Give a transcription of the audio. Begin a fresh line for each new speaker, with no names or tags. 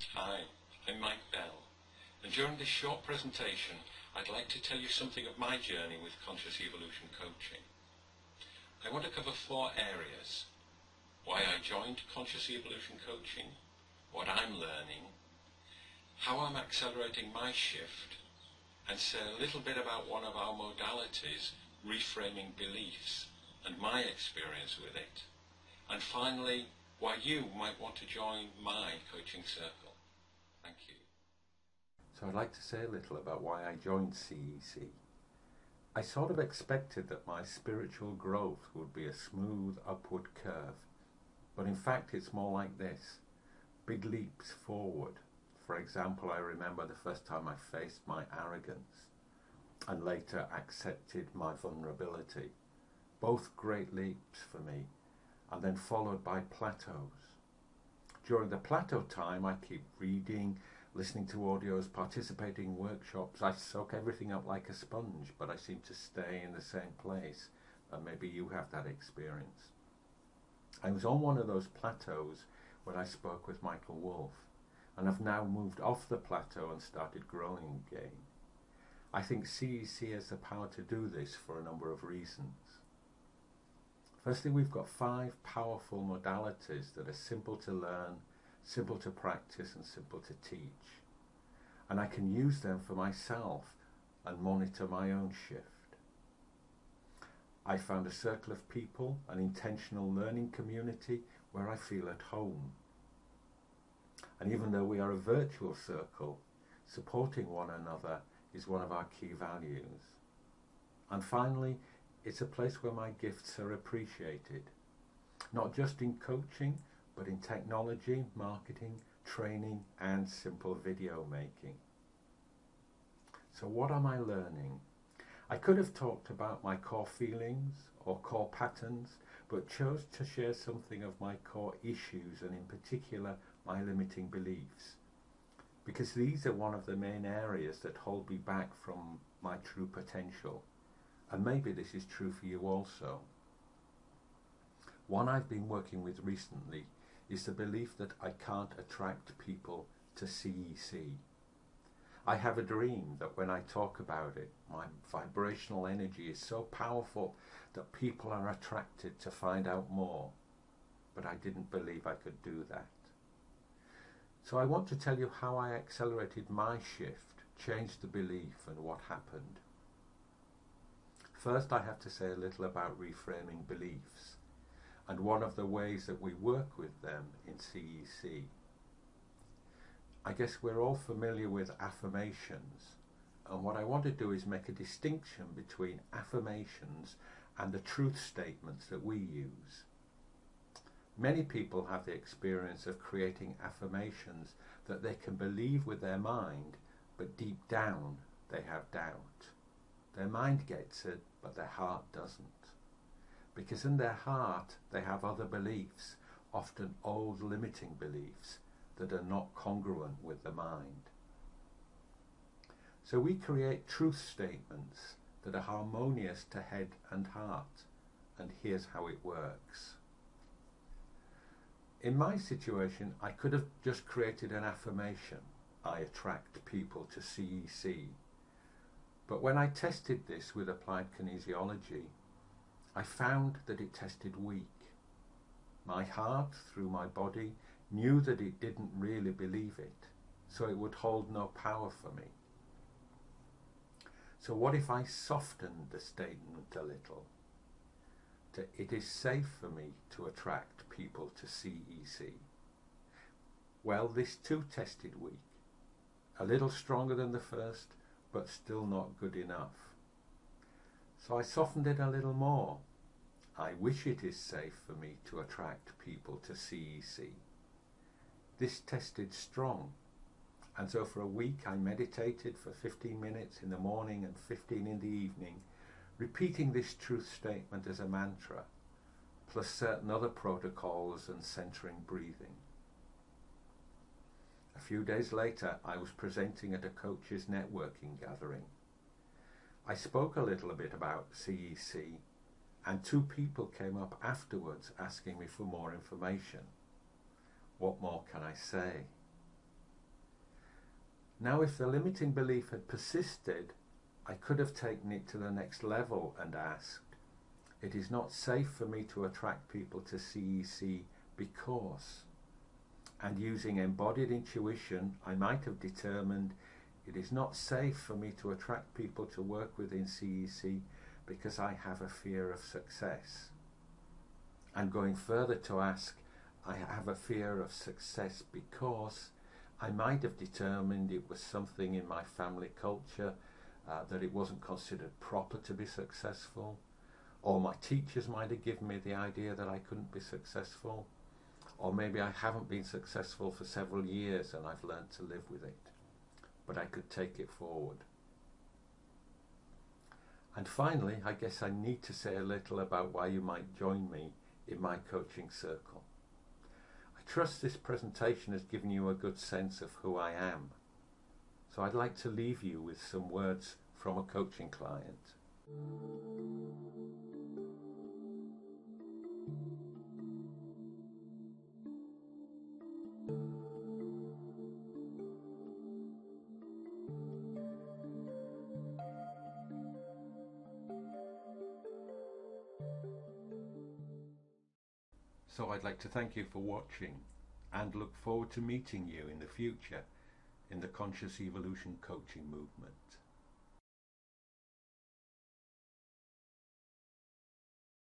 Hi, I'm Mike Bell, and during this short presentation, I'd like to tell you something of my journey with Conscious Evolution Coaching. I want to cover 4 areas: why I joined Conscious Evolution Coaching, what I'm learning, how I'm accelerating my shift, and say a little bit about one of our modalities, reframing beliefs, and my experience with it, and finally, why you might want to join my coaching circle. Thank you.
So I'd like to say a little about why I joined CEC. I sort of expected that my spiritual growth would be a smooth upward curve, but in fact it's more like this: big leaps forward. For example, I remember the first time I faced my arrogance and later accepted my vulnerability. Both great leaps for me, and then followed by plateaus. During the plateau time, I keep reading, listening to audios, participating in workshops. I soak everything up like a sponge, but I seem to stay in the same place. And maybe you have that experience. I was on one of those plateaus when I spoke with Michael Wolff, and I've now moved off the plateau and started growing again. I think CEC has the power to do this for a number of reasons. Firstly, we've got 5 powerful modalities that are simple to learn, simple to practice, and simple to teach. And I can use them for myself and monitor my own shift. I found a circle of people, an intentional learning community where I feel at home. And even though we are a virtual circle, supporting one another is one of our key values. And finally, it's a place where my gifts are appreciated, not just in coaching, but in technology, marketing, training, and simple video making. So what am I learning? I could have talked about my core feelings or core patterns, but chose to share something of my core issues, and in particular, my limiting beliefs, because these are one of the main areas that hold me back from my true potential. And maybe this is true for you also. One I've been working with recently is the belief that I can't attract people to CEC. I have a dream that when I talk about it, my vibrational energy is so powerful that people are attracted to find out more. But I didn't believe I could do that. So I want to tell you how I accelerated my shift, changed the belief, and what happened. First, I have to say a little about reframing beliefs and one of the ways that we work with them in CEC. I guess we're all familiar with affirmations, and what I want to do is make a distinction between affirmations and the truth statements that we use. Many people have the experience of creating affirmations that they can believe with their mind, but deep down they have doubt. Their mind gets it, but their heart doesn't. Because in their heart they have other beliefs, often old limiting beliefs, that are not congruent with the mind. So we create truth statements that are harmonious to head and heart, and here's how it works. In my situation, I could have just created an affirmation: I attract people to CEC. But when I tested this with applied kinesiology, I found that it tested weak. My heart, through my body, knew that it didn't really believe it, so it would hold no power for me. So what if I softened the statement a little? It is safe for me to attract people to CEC. Well, this too tested weak. A little stronger than the first, but still not good enough. So I softened it a little more. I wish it is safe for me to attract people to CEC. This tested strong, and so for a week I meditated for 15 minutes in the morning and 15 in the evening, repeating this truth statement as a mantra, plus certain other protocols and centering breathing. A few days later, I was presenting at a coaches networking gathering. I spoke a little bit about CEC, and 2 people came up afterwards asking me for more information. What more can I say? Now, if the limiting belief had persisted, I could have taken it to the next level and asked, it is not safe for me to attract people to CEC because, and using embodied intuition, I might have determined it is not safe for me to attract people to work within CEC because I have a fear of success. And going further to ask, I have a fear of success because I might have determined it was something in my family culture that it wasn't considered proper to be successful, or my teachers might have given me the idea that I couldn't be successful, or maybe I haven't been successful for several years and I've learned to live with it, but I could take it forward. And finally, I guess I need to say a little about why you might join me in my coaching circle. I trust this presentation has given you a good sense of who I am. So I'd like to leave you with some words from a coaching client. So I'd like to thank you for watching and look forward to meeting you in the future in the Conscious Evolution Coaching movement.